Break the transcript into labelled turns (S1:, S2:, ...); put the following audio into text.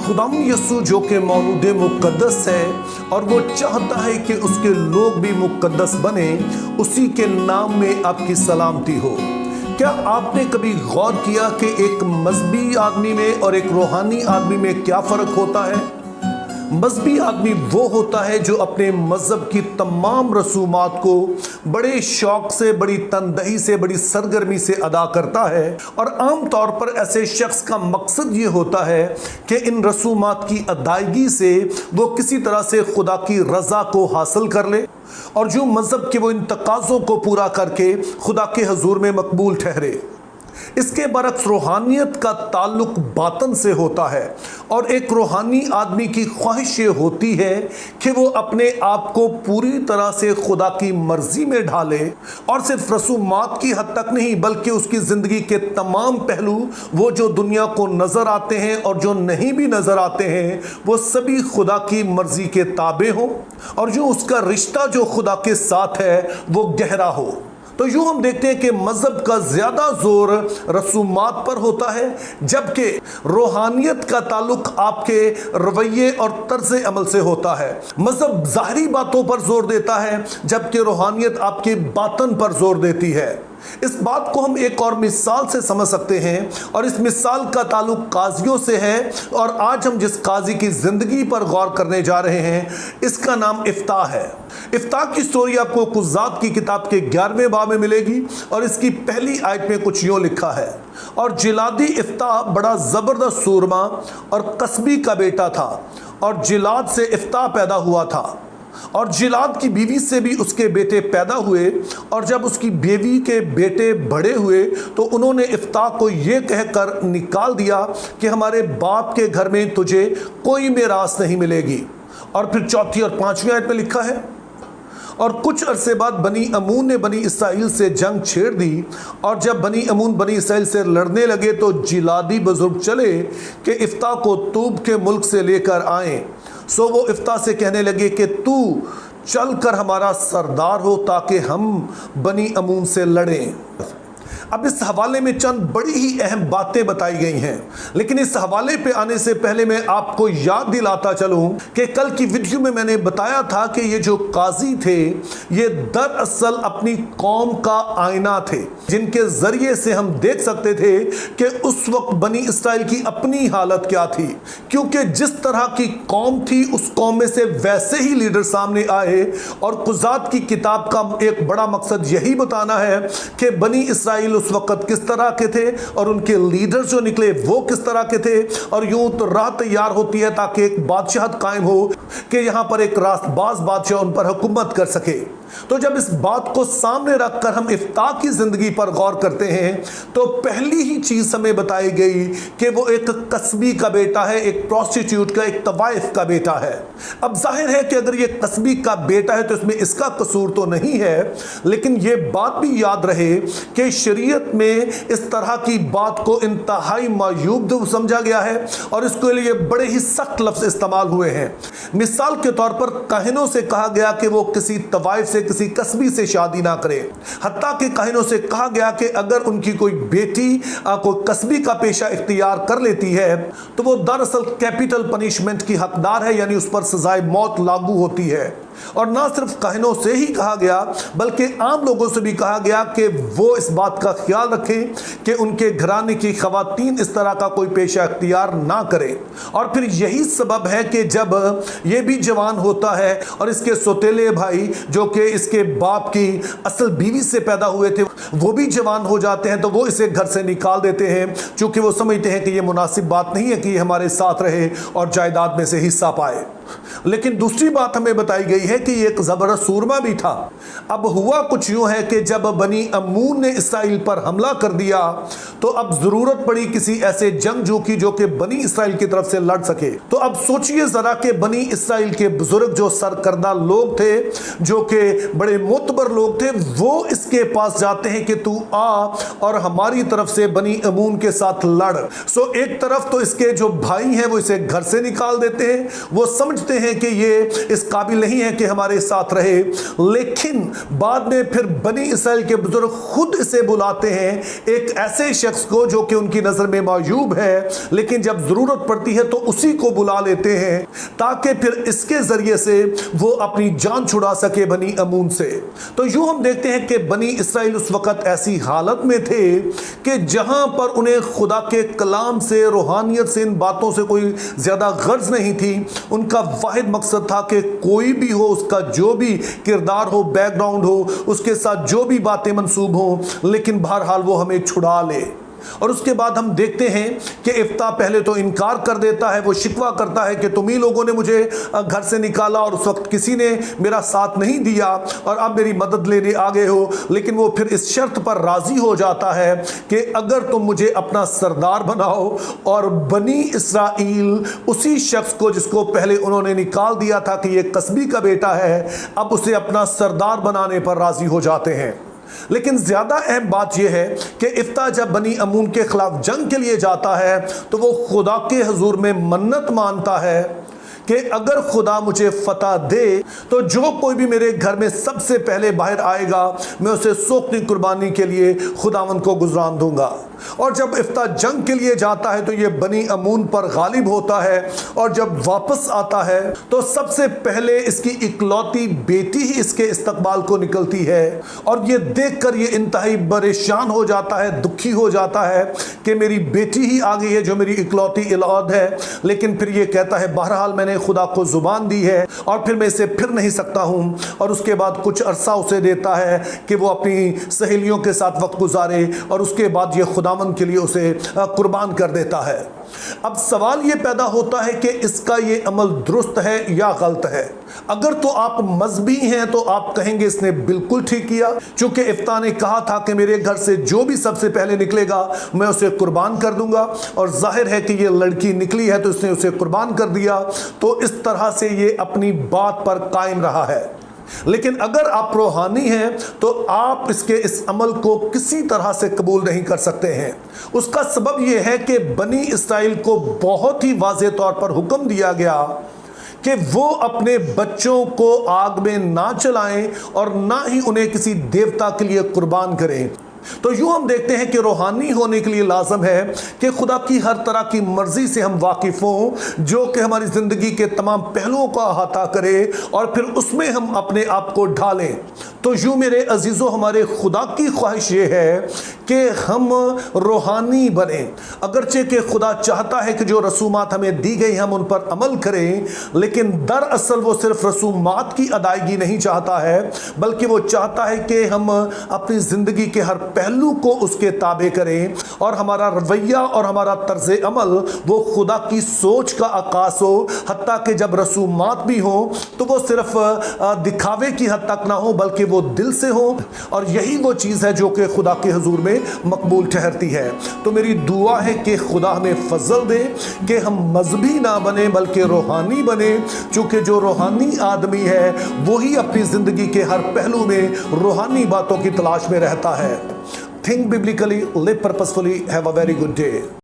S1: खुदाम यसू जो कि मौलूद मुक़द्दस है और वो चाहता है कि उसके लोग भी मुक़द्दस बने, उसी के नाम में आपकी सलामती हो। क्या आपने कभी गौर किया कि एक मजहबी आदमी में और एक रूहानी आदमी में क्या फ़र्क होता है? मजहबी आदमी वो होता है जो अपने मज़हब की तमाम रसूमात को बड़े शौक से, बड़ी तनदही से, बड़ी सरगर्मी से अदा करता है, और आम तौर पर ऐसे शख्स का मकसद ये होता है कि इन रसूमात की अदायगी से वो किसी तरह से खुदा की रज़ा को हासिल कर ले और जो मज़हब के वो इन तकाज़ों को पूरा करके खुदा के हजूर में मकबूल ठहरे। इसके बरक्स रूहानियत का ताल्लुक बातन से होता है और एक रूहानी आदमी की ख्वाहिश ये होती है कि वो अपने आप को पूरी तरह से खुदा की मर्जी में ढाले, और सिर्फ रसूमात की हद तक नहीं बल्कि उसकी ज़िंदगी के तमाम पहलू, वो जो दुनिया को नज़र आते हैं और जो नहीं भी नज़र आते हैं, वो सभी खुदा की मर्जी के ताबे हों और जो उसका रिश्ता जो खुदा के साथ है वो गहरा हो। तो यूँ हम देखते हैं कि मज़हब का ज़्यादा ज़ोर रसूमात पर होता है, जबकि रूहानियत का ताल्लुक आपके रवैये और तर्ज़ अमल से होता है। मज़हब ज़ाहरी बातों पर ज़ोर देता है, जबकि रूहानियत आपके बातन पर ज़ोर देती है। इस बात को हम एक और मिसाल से समझ सकते हैं, और इस मिसाल का ताल्लुक काजियों से है। और आज हम जिस काजी की ज़िंदगी पर गौर करने जा रहे हैं, इसका नाम इफ्ता है। इफ्ता की स्टोरी आपको कुज़ात की किताब के 11वें बाब में मिलेगी, और इसकी पहली आयत में कुछ यूँ लिखा है, और जिलादी इफ्ता बड़ा ज़बरदस्त सूरमा और कस्बी का बेटा था, और जिलाद से इफ्ता पैदा हुआ था, और जिलाद की बीवी से भी उसके बेटे पैदा हुए। और जब उसकी बीवी के बेटे बड़े हुए तो उन्होंने इफ्ता को ये कहकर निकाल दिया कि हमारे बाप के घर में तुझे कोई मिरास नहीं मिलेगी। और फिर चौथी और 5वीं आयत में लिखा है, और कुछ अरसे बाद बनी अमून ने बनी इसराइल से जंग छेड़ दी, और जब बनी अमून बनी इसराइल से लड़ने लगे तो जिलादी बुजुर्ग चले कि इफ्ता को तूब के मुल्क से लेकर आएं। सो वो इफ्ता से कहने लगे कि तू चल कर हमारा सरदार हो ताकि हम बनी अमून से लड़ें। अब इस हवाले में चंद बड़ी ही अहम बातें बताई गई हैं, लेकिन इस हवाले पे आने से पहले मैं आपको याद दिलाता चलूं कि कल की वीडियो में मैंने बताया था कि ये जो काजी थे ये दरअसल अपनी कौम का आईना थे, जिनके ज़रिए से हम देख सकते थे कि उस वक्त बनी इसराइल की अपनी हालत क्या थी, क्योंकि जिस तरह की कौम थी उस कौम में से वैसे ही लीडर सामने आए। और कुज़ात की किताब का एक बड़ा मकसद यही बताना है कि बनी इसराइल उस वक्त किस तरह के थे और उनके लीडर जो निकले वो किस तरह के थे। और यूं तो राह तैयार होती है ताकि एक बादशाहत कायम हो कि यहां पर एक रास्तबाज बादशाह उन पर हुकूमत कर सके। तो जब इस बात को सामने रखकर हम इफ्ता की जिंदगी पर गौर करते हैं तो पहली ही चीज हमें बताई गई कि वो एक कस्बी का बेटा है, एक प्रोस्टिट्यूट का, एक तवाइफ का बेटा है। अब जाहिर है कि अगर ये कस्बी का बेटा है तो इसमें इसका कसूर तो नहीं है, लेकिन ये बात भी याद रहे कि शरीयत में इस तरह की बात को इंतहाई मायूब समझा गया है और इसके लिए बड़े ही सख्त लफ्ज इस्तेमाल हुए हैं। मिसाल के तौर पर काहिनों से कहा गया कि वो किसी तवाइफ से, किसी कस्बी से शादी ना करे। हत्ता के काहिनों से कहा गया कि अगर उनकी कोई बेटी कोई कस्बी का पेशा इख्तियार कर लेती है तो वो दरअसल कैपिटल पनिशमेंट की हकदार है, यानी उस पर सजाए मौत लागू होती है। और ना सिर्फ काहिनों से ही कहा गया बल्कि आम लोगों से भी कहा गया कि वो इस बात का ख्याल रखें कि उनके घराने की खवातीन इस तरह का कोई पेशा इख्तियार ना करें। और फिर यही सबब है कि जब ये भी जवान होता है और इसके सौतेले भाई जो कि इसके बाप की असल बीवी से पैदा हुए थे वो भी जवान हो जाते हैं तो वो इसे घर से निकाल देते हैं, चूँकि वो समझते हैं कि ये मुनासिब बात नहीं है कि ये हमारे साथ रहे और जायदाद में से हिस्सा पाए। लेकिन दूसरी बात हमें बताई गई है कि ये एक ज़बरदस्त सूरमा भी था। अब हुआ कुछ यूँ है कि जब बनी अमून ने इसराइल पर हमला कर दिया तो अब ज़रूरत पड़ी किसी ऐसे जंगजू की जो कि बनी इसराइल की तरफ से लड़ सके। तो अब सोचिए ज़रा कि बनी इसराइल के बुजुर्ग जो सरकर्दा लोग थे, जो कि बड़े मोतबर लोग थे, वो इसके पास जाते हैं कि तू आ और हमारी तरफ से बनी अमून के साथ लड़। सो एक तरफ तो इसके जो भाई हैं वो इसे घर से निकाल देते हैं, वो समझ समझते हैं कि ये इस काबिल नहीं है कि हमारे साथ रहे, लेकिन बाद में फिर बनी इसराइल के बुजुर्ग खुद इसे बुलाते हैं, एक ऐसे शख्स को जो कि उनकी नजर में मायूब है, लेकिन जब जरूरत पड़ती है तो उसी को बुला लेते हैं ताकि फिर इसके जरिए से वो अपनी जान छुड़ा सके बनी अमून से। तो यूं हम देखते हैं कि बनी इसराइल उस वक्त ऐसी हालत में थे कि जहां पर उन्हें खुदा के कलाम से, रूहानियत से, इन बातों से कोई ज्यादा गर्ज नहीं थी। उनका वाहिद मकसद था कि कोई भी हो, उसका जो भी किरदार हो, बैकग्राउंड हो, उसके साथ जो भी बातें मंसूब हो, लेकिन बहरहाल वो हमें छुड़ा ले। और उसके बाद हम देखते हैं कि इफ्ता पहले तो इनकार कर देता है, वो शिकवा करता है कि तुम ही लोगों ने मुझे घर से निकाला और उस वक्त किसी ने मेरा साथ नहीं दिया और अब मेरी मदद लेने आ गए हो। लेकिन वो फिर इस शर्त पर राजी हो जाता है कि अगर तुम मुझे अपना सरदार बनाओ, और बनी इसराइल उसी शख्स को जिसको पहले उन्होंने निकाल दिया था कि ये कस्बी का बेटा है, अब उसे अपना सरदार बनाने पर राजी हो जाते हैं। लेकिन ज्यादा अहम बात यह है कि इफ्ता जब बनी अमून के खिलाफ जंग के लिए जाता है तो वो खुदा के हुजूर में मन्नत मानता है कि अगर खुदा मुझे फतह दे तो जो कोई भी मेरे घर में सबसे पहले बाहर आएगा मैं उसे सोखनी कुर्बानी के लिए खुदावंद को गुजरान दूंगा। और जब इफ्ता जंग के लिए जाता है तो ये बनी अमून पर गालिब होता है, और जब वापस आता है तो सबसे पहले इसकी इकलौती बेटी ही इसके इस्तकबाल को निकलती है। और ये देखकर ये इंतहाई परेशान हो जाता है, दुखी हो जाता है कि मेरी बेटी ही आ गई है जो मेरी इकलौती औलाद है। लेकिन फिर ये कहता है बहरहाल मैंने खुदा को जुबान दी है और फिर मैं इसे फिर नहीं सकता हूं। और उसके बाद कुछ अरसा उसे देता है कि वो अपनी सहेलियों के साथ वक्त गुजारे, और उसके बाद ये खुदावंद के लिए उसे कुर्बान कर देता है। अब सवाल ये पैदा होता है कि इसका ये अमल दुरुस्त है या गलत है। अगर तो आप मजहबी हैं तो आप कहेंगे इसने बिल्कुल ठीक किया, क्योंकि इफ्ता ने कहा था कि मेरे घर से जो भी सबसे पहले निकलेगा मैं उसे कुर्बान कर दूंगा, और जाहिर है कि ये लड़की निकली है तो इसने उसे कुर्बान कर दिया। तो इस तरह से ये अपनी बात पर कायम रहा है। लेकिन अगर आप रूहानी हैं तो आप इसके इस अमल को किसी तरह से कबूल नहीं कर सकते हैं। उसका सबब यह है कि बनी इसराइल को बहुत ही वाज़ेह तौर पर हुक्म दिया गया कि वो अपने बच्चों को आग में ना चलाएं और ना ही उन्हें किसी देवता के लिए कुर्बान करें। तो यूं हम देखते हैं कि रूहानी होने के लिए लाजम है कि खुदा की हर तरह की मर्जी से हम वाकिफ हों, जो कि हमारी ज़िंदगी के तमाम पहलुओं का अहाता करे, और फिर उसमें हम अपने आप को ढालें। तो यूं मेरे अजीज़ों, हमारे खुदा की ख्वाहिश ये है कि हम रूहानी बने। अगरचे कि खुदा चाहता है कि जो रसूमात हमें दी गई हम उन पर अमल करें, लेकिन दरअसल वो सिर्फ रसूमात की अदायगी नहीं चाहता है, बल्कि वो चाहता है कि हम अपनी ज़िंदगी के हर पहलू को उसके ताबे करें, और हमारा रवैया और हमारा तर्ज अमल वो खुदा की सोच का अक्कास हो। हत्ता कि जब रसूमात भी हों तो वो सिर्फ दिखावे की हद तक ना हो, बल्कि वो दिल से हो, और यही वो चीज़ है जो कि खुदा के हुजूर में मकबूल ठहरती है। तो मेरी दुआ है कि खुदा हमें फजल दे कि हम मजहबी ना बने बल्कि रूहानी बने, चूँकि जो रूहानी आदमी है वही अपनी ज़िंदगी के हर पहलू में रूहानी बातों की तलाश में रहता है। Think biblically, live purposefully, have a very good day.